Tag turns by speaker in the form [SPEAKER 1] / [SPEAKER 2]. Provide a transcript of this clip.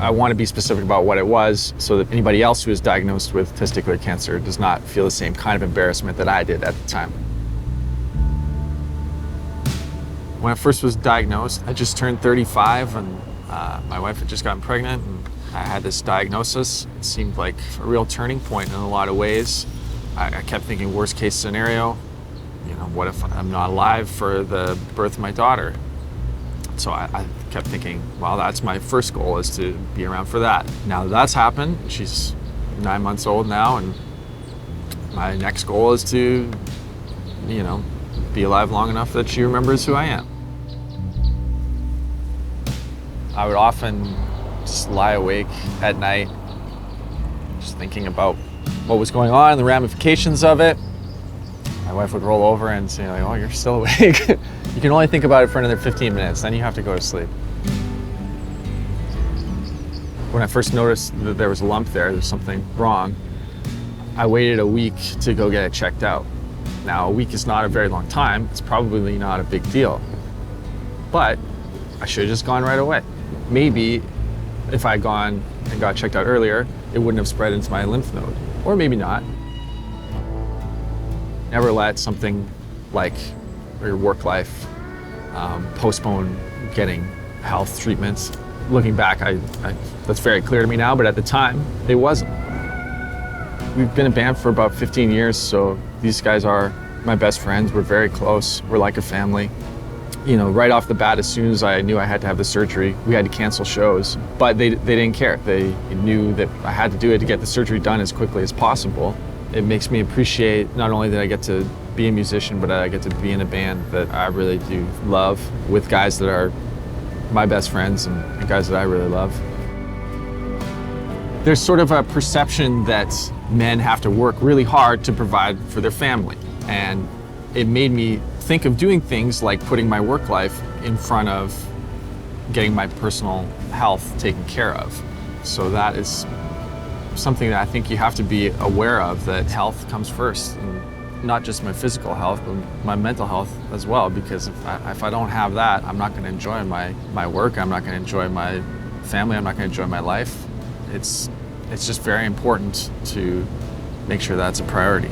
[SPEAKER 1] I want to be specific about what it was so that anybody else who is diagnosed with testicular cancer does not feel the same kind of embarrassment that I did at the time. When I first was diagnosed, I just turned 35 and my wife had just gotten pregnant and I had this diagnosis. It seemed like a real turning point in a lot of ways. I kept thinking worst case scenario, what if I'm not alive for the birth of my daughter? So I kept thinking, well, that's my first goal, is to be around for that. Now that that's happened, she's 9 months old now, and my next goal is to, be alive long enough that she remembers who I am. I would often just lie awake at night, just thinking about what was going on and the ramifications of it. My wife would roll over and say, oh, you're still awake. You can only think about it for another 15 minutes, then you have to go to sleep. When I first noticed that there was a lump there's something wrong, I waited a week to go get it checked out. Now, a week is not a very long time. It's probably not a big deal. But I should have just gone right away. Maybe if I had gone and got checked out earlier, it wouldn't have spread into my lymph node. Or maybe not. Never let something like your work life postpone getting health treatments. Looking back, that's very clear to me now, but at the time, it wasn't. We've been a band for about 15 years, so these guys are my best friends. We're very close. We're like a family. Right off the bat, as soon as I knew I had to have the surgery, we had to cancel shows, but they didn't care. They knew that I had to do it to get the surgery done as quickly as possible. It makes me appreciate not only that I get to be a musician, but I get to be in a band that I really do love, with guys that are my best friends and guys that I really love. There's sort of a perception that men have to work really hard to provide for their family. And it made me think of doing things like putting my work life in front of getting my personal health taken care of. So that is something that I think you have to be aware of, that health comes first. And not just my physical health, but my mental health as well, because if I don't have that, I'm not going to enjoy my work, I'm not going to enjoy my family, I'm not going to enjoy my life. It's just very important to make sure that's a priority.